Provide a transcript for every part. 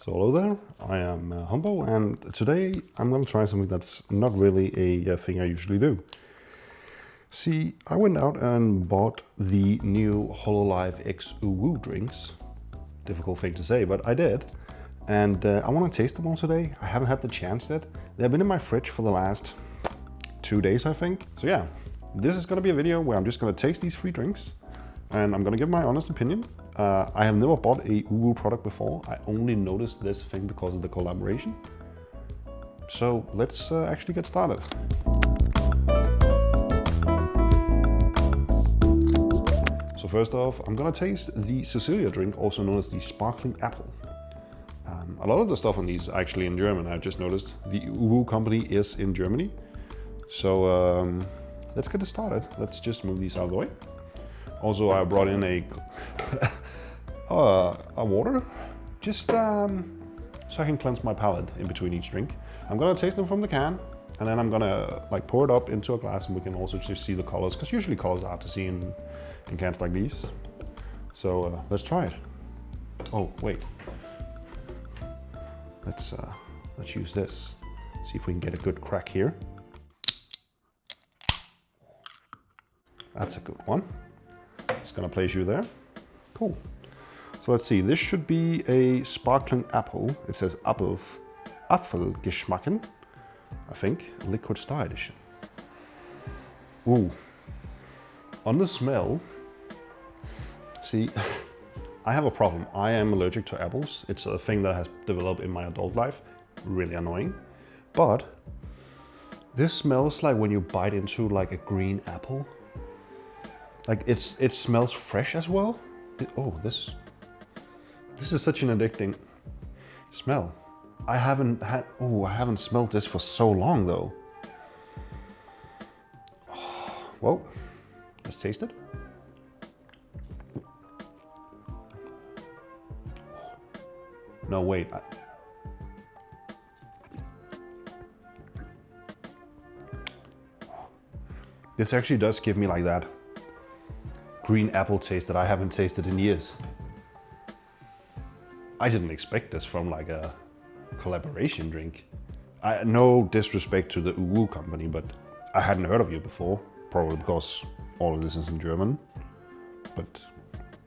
So hello there, I am Humbo, and today I'm going to try something that's not really a thing I usually do. See, I went out and bought the new Hololive X UWU drinks. Difficult thing to say, but I did. And I want to taste them all today. I haven't had the chance yet. They've been in my fridge for the last 2 days, I think. So yeah, this is going to be a video where I'm just going to taste these 3 drinks. And I'm going to give my honest opinion. I have never bought a UWU product before. I only noticed this thing because of the collaboration. So let's actually get started. So first off, I'm going to taste the Cecilia drink, also known as the Sparkling Apple. A lot of the stuff on these are actually in German. I've just noticed the UWU company is in Germany. So let's get it started. Let's just move these out of the way. Also, I brought in a water, just so I can cleanse my palate in between each drink. I'm gonna taste them from the can, and then I'm gonna pour it up into a glass, and we can also just see the colors, because usually colors are hard to see in cans like these. So let's try it. Oh wait, let's use this. See if we can get a good crack here. That's a good one. Just gonna place you there. Cool. So let's see, this should be a sparkling apple. It says Apfelgeschmacken, I think, liquid star edition. Ooh. On the smell, see, I have a problem. I am allergic to apples. It's a thing that has developed in my adult life. Really annoying. But this smells like when you bite into like a green apple. Like it smells fresh as well. This is such an addicting smell. I haven't smelled this for so long though. Well, let's taste it. No, wait. This actually does give me like that green apple taste that I haven't tasted in years. I didn't expect this from like a collaboration drink. No disrespect to the UWU company, but I hadn't heard of you before, probably because all of this is in German. But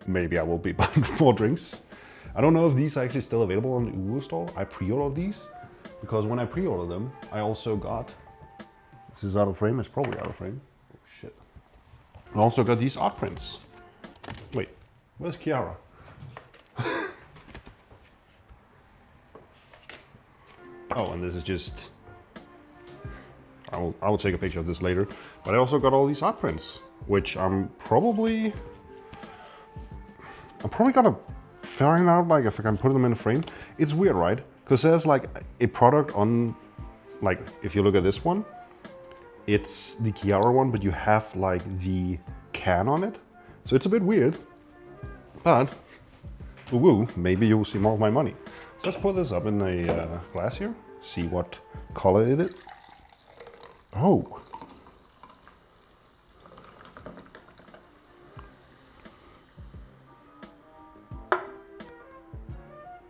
maybe I will be buying more drinks. I don't know if these are actually still available on the UWU store. I pre-ordered these because when I pre-ordered them, I also got, this is out of frame, it's probably out of frame. Oh shit. I also got these art prints. Wait, where's Chiara? Oh, and this is just, I will take a picture of this later. But I also got all these art prints, which I'm probably gonna find out like if I can put them in a frame. It's weird, right? Because there's like a product on, like if you look at this one, it's the Chiara one, but you have like the can on it. So it's a bit weird, but woo, maybe you'll see more of my money. So let's put this up in a glass here, see what color it is. Oh.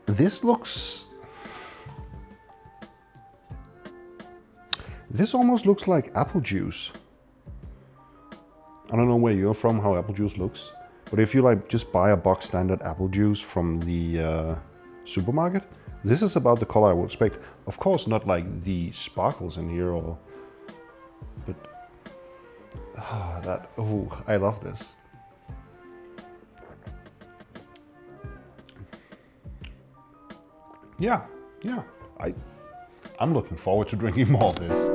This almost looks like apple juice. I don't know where you're from, how apple juice looks, but if you like just buy a box standard apple juice from the supermarket, this is about the color I would expect. Of course, not like the sparkles in here, but I love this. Yeah, I'm looking forward to drinking more of this.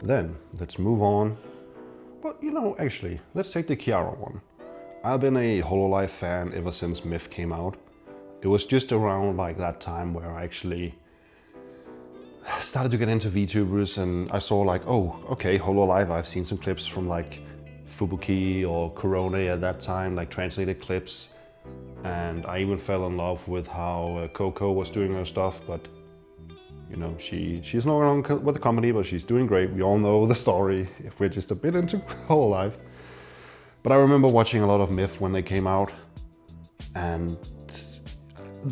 Then let's move on. Well, actually, let's take the Chiara one. I've been a Hololive fan ever since Myth came out. It was just around like that time where I actually started to get into VTubers, and I saw like, oh, okay, Hololive, I've seen some clips from like Fubuki or Corona at that time, like translated clips. And I even fell in love with how Coco was doing her stuff, but she's no longer with the company, but she's doing great. We all know the story if we're just a bit into Hololive. But I remember watching a lot of Myth when they came out, and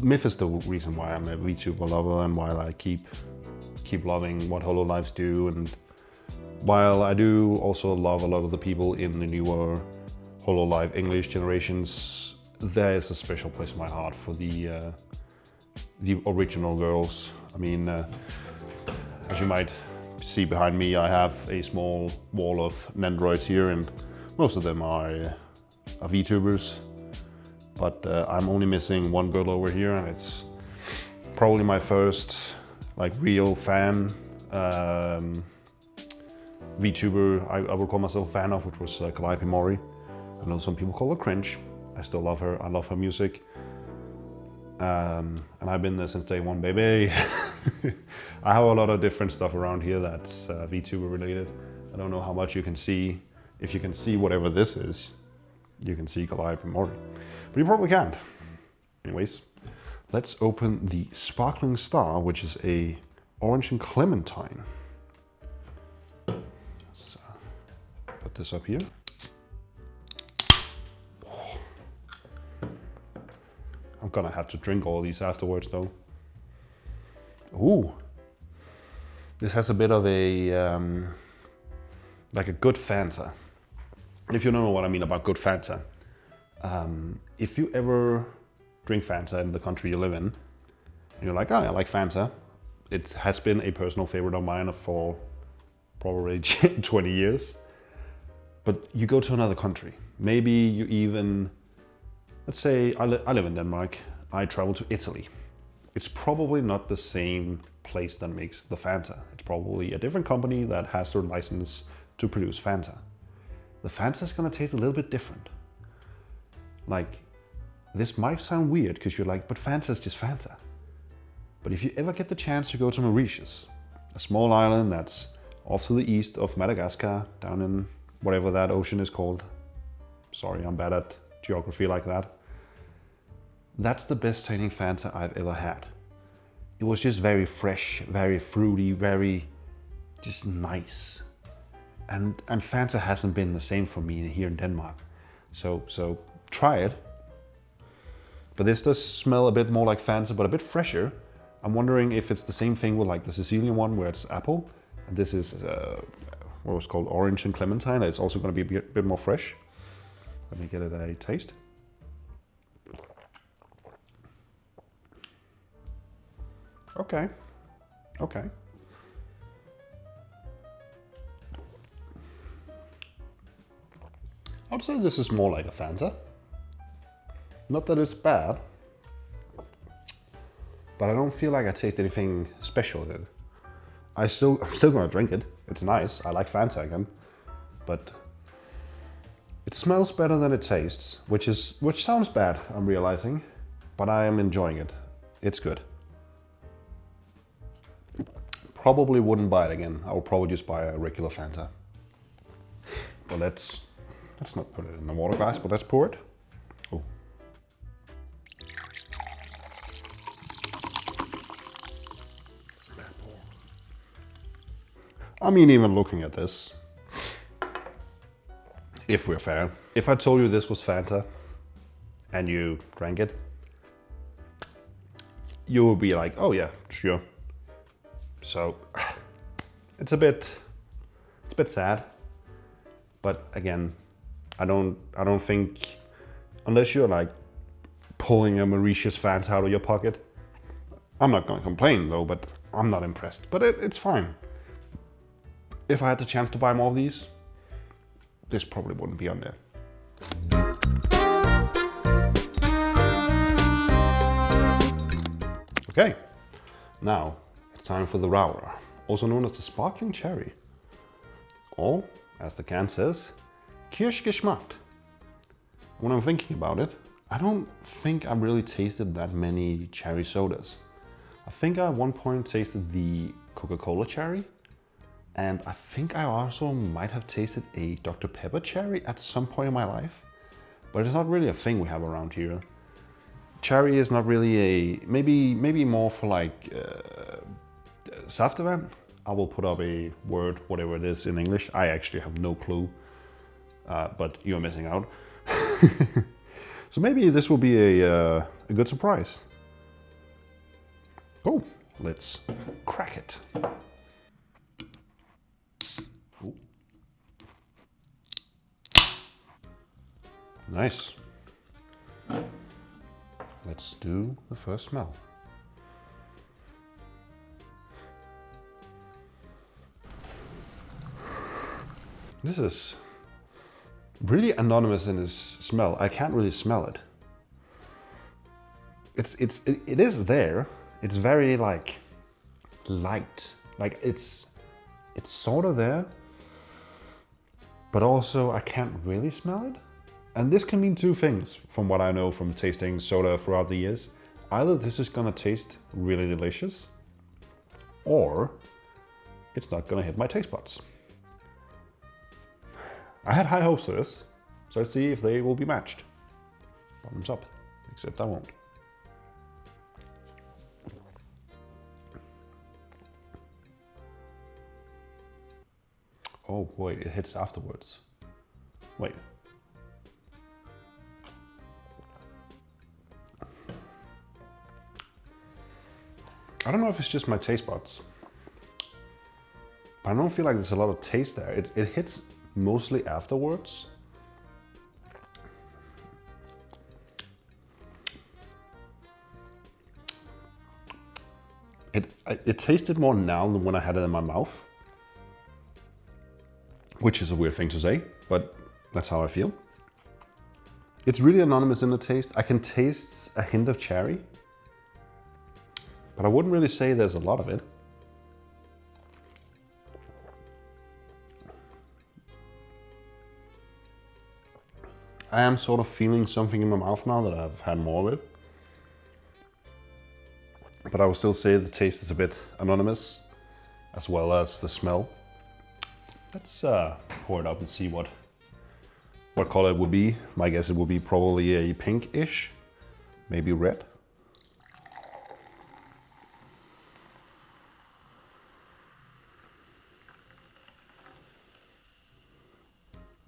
Myth is the reason why I'm a VTuber lover and why I keep loving what Hololives do. And while I do also love a lot of the people in the newer Hololive English generations, there is a special place in my heart for the original girls. I mean, as you might see behind me, I have a small wall of Nandroids here, and most of them are VTubers. But I'm only missing one girl over here, and it's probably my first like real fan VTuber I would call myself a fan of, which was Calliope Mori. I know some people call her cringe. I still love her. I love her music. And I've been there since day one, baby. I have a lot of different stuff around here that's VTuber related. I don't know how much you can see. If you can see whatever this is, you can see Calliope Mori. But you probably can't. Anyways, let's open the Sparkling Star, which is a orange and clementine. Let's put this up here. I'm gonna have to drink all these afterwards though. Ooh. This has a bit of a, like a good Fanta. If you don't know what I mean about good Fanta. If you ever drink Fanta in the country you live in, and you're like, oh, I like Fanta. It has been a personal favorite of mine for probably 20 years. But you go to another country. Maybe you even, let's say I live in Denmark. I travel to Italy. It's probably not the same place that makes the Fanta. It's probably a different company that has their license to produce Fanta. The Fanta is gonna taste a little bit different. Like, this might sound weird because you're like, but Fanta is just Fanta. But if you ever get the chance to go to Mauritius, a small island that's off to the east of Madagascar, down in whatever that ocean is called. Sorry, I'm bad at geography like that. That's the best tasting Fanta I've ever had. It was just very fresh, very fruity, very just nice. And Fanta hasn't been the same for me here in Denmark. So try it. But this does smell a bit more like Fanta, but a bit fresher. I'm wondering if it's the same thing with like the Sicilian one where it's apple. And this is what was called orange and clementine. It's also going to be a bit more fresh. Let me get it a taste. Okay. I'd say this is more like a Fanta. Not that it's bad, but I don't feel like I taste anything special in it. I'm still gonna drink it. It's nice. I like Fanta again, but it smells better than it tastes, which sounds bad, I'm realizing, but I am enjoying it. It's good. Probably wouldn't buy it again. I would probably just buy a regular Fanta. But let's not put it in the water glass, but let's pour it. Oh. It's a bad pour. I mean, even looking at this, if we're fair, if I told you this was Fanta and you drank it, you would be like, oh yeah, sure. So it's a bit sad, but again, I don't think, unless you're like pulling a Mauritius Fanta out of your pocket, I'm not gonna complain though, but I'm not impressed, but it's fine. If I had the chance to buy more of these, this probably wouldn't be on there. Okay, now it's time for the Rauer, also known as the Sparkling Cherry. Or, as the can says, Kirschgeschmack. When I'm thinking about it, I don't think I really tasted that many cherry sodas. I think I at one point tasted the Coca-Cola cherry, and I think I also might have tasted a Dr. Pepper cherry at some point in my life, but it's not really a thing we have around here. Cherry is not really a, maybe more for like saftevand. I will put up a word, whatever it is in English. I actually have no clue. but you're missing out. So maybe this will be a good surprise. Oh, let's crack it. Ooh. Nice. Let's do the first smell. This is really anonymous in its smell. I can't really smell it. It is there. It's very like light. Like it's sort of there, but also I can't really smell it. And this can mean two things from what I know from tasting soda throughout the years. Either this is gonna taste really delicious, or it's not gonna hit my taste buds. I had high hopes for this, so let's see if they will be matched. Bottoms up, except I won't. Oh wait, it hits afterwards. Wait. I don't know if it's just my taste buds, but I don't feel like there's a lot of taste there. It hits mostly afterwards. It tasted more now than when I had it in my mouth, which is a weird thing to say, but that's how I feel. It's really anonymous in the taste. I can taste a hint of cherry, but I wouldn't really say there's a lot of it. I am sort of feeling something in my mouth now that I've had more of it. But I would still say the taste is a bit anonymous, as well as the smell. Let's pour it up and see what color it would be. My guess it would be probably a pinkish, maybe red.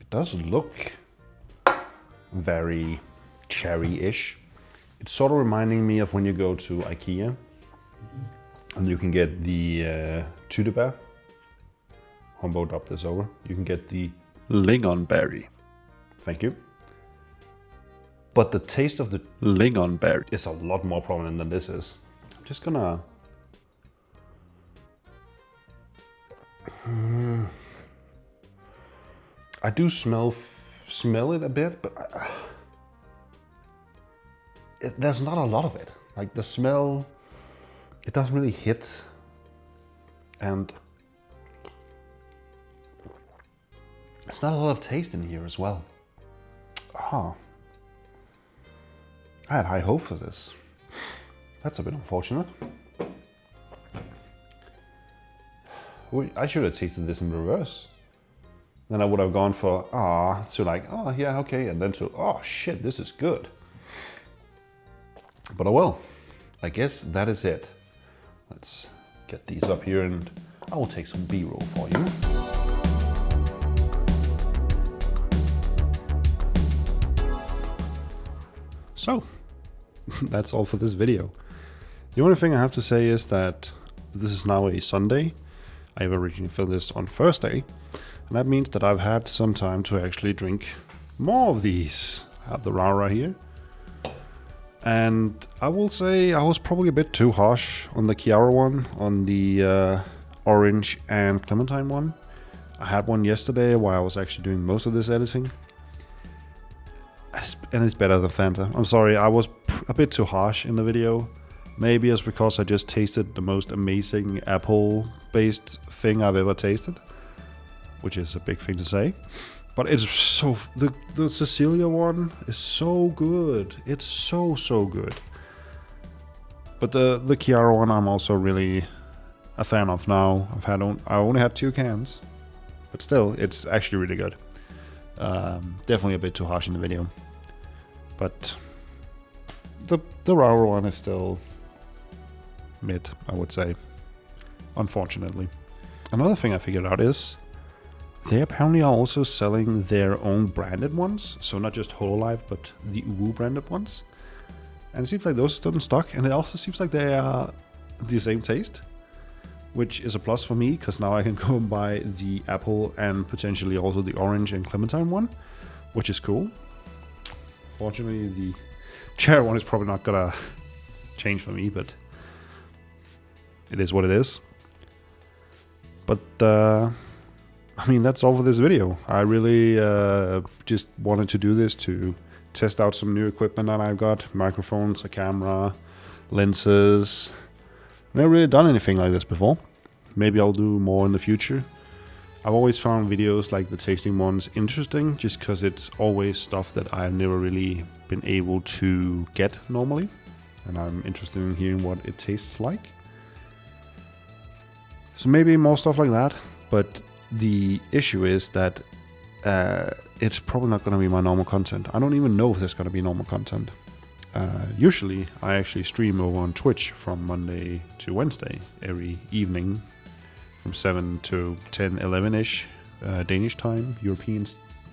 It does look very cherry-ish. It's sort of reminding me of when you go to IKEA and you can get the Tyttebær. Humbo dubbed this over. You can get the lingonberry. Thank you. But the taste of the lingonberry is a lot more prominent than this is. I'm just gonna... I do smell it a bit, but there's not a lot of it. Like the smell, it doesn't really hit, and it's not a lot of taste in here as well. I had high hope for this. That's a bit unfortunate. I should have tasted this in reverse. Then I would have gone for to like, oh yeah, okay, and then to, oh shit, this is good. But oh well, I guess that is it. Let's get these up here and I will take some B-roll for you. So, that's all for this video. The only thing I have to say is that this is now a Sunday. I've originally filmed this on Thursday, and that means that I've had some time to actually drink more of these. I have the Rara here. And I will say I was probably a bit too harsh on the Chiara one, on the orange and clementine one. I had one yesterday while I was actually doing most of this editing. And it's better than Fanta. I'm sorry, I was a bit too harsh in the video. Maybe it's because I just tasted the most amazing apple-based thing I've ever tasted, which is a big thing to say. But it's so... The Cecilia one is so good. It's so good. But the Chiara one I'm also really a fan of now. I only had 2 cans. But still, it's actually really good. Definitely a bit too harsh in the video. But the Rara one is still mid, I would say. Unfortunately. Another thing I figured out is they apparently are also selling their own branded ones. So not just Hololive, but the UWU branded ones. And it seems like those are still in stock. And it also seems like they are the same taste, which is a plus for me, because now I can go and buy the apple and potentially also the orange and clementine one, which is cool. Fortunately, the cherry one is probably not gonna change for me, but it is what it is. But I mean, that's all for this video. I really just wanted to do this to test out some new equipment that I've got. Microphones, a camera, lenses. I've never really done anything like this before. Maybe I'll do more in the future. I've always found videos like the tasting ones interesting, just because it's always stuff that I've never really been able to get normally. And I'm interested in hearing what it tastes like. So maybe more stuff like that. But the issue is that it's probably not going to be my normal content. I don't even know if there's going to be normal content. Usually I actually stream over on Twitch from Monday to Wednesday every evening from 7 to 10, 11-ish Danish time, European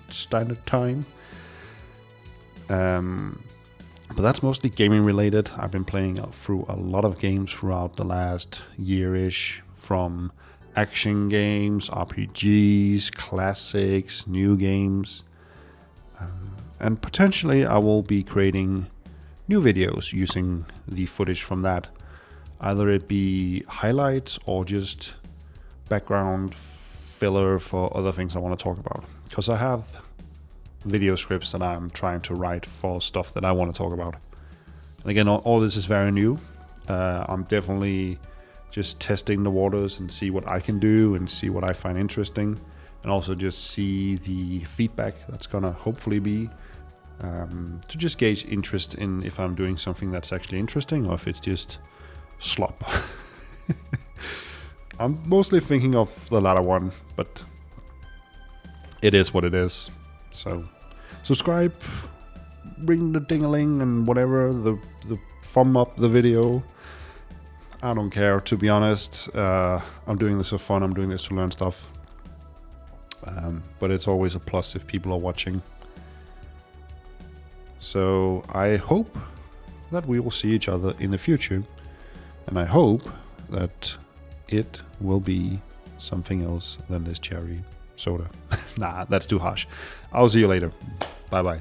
Standard Time. But that's mostly gaming related. I've been playing through a lot of games throughout the last year-ish, from action games, RPGs, classics, new games. And potentially I will be creating new videos using the footage from that. Either it be highlights or just background filler for other things I want to talk about. Because I have video scripts that I'm trying to write for stuff that I want to talk about. And again, all this is very new. I'm definitely just testing the waters and see what I can do and see what I find interesting. And also just see the feedback that's gonna hopefully be to just gauge interest in if I'm doing something that's actually interesting or if it's just slop. I'm mostly thinking of the latter one, but it is what it is. So subscribe, ring the ding-a-ling and whatever, the thumb up the video. I don't care, to be honest. I'm doing this for fun, I'm doing this to learn stuff. But it's always a plus if people are watching. So I hope that we will see each other in the future. And I hope that it will be something else than this cherry soda. Nah, that's too harsh. I'll see you later. Bye bye.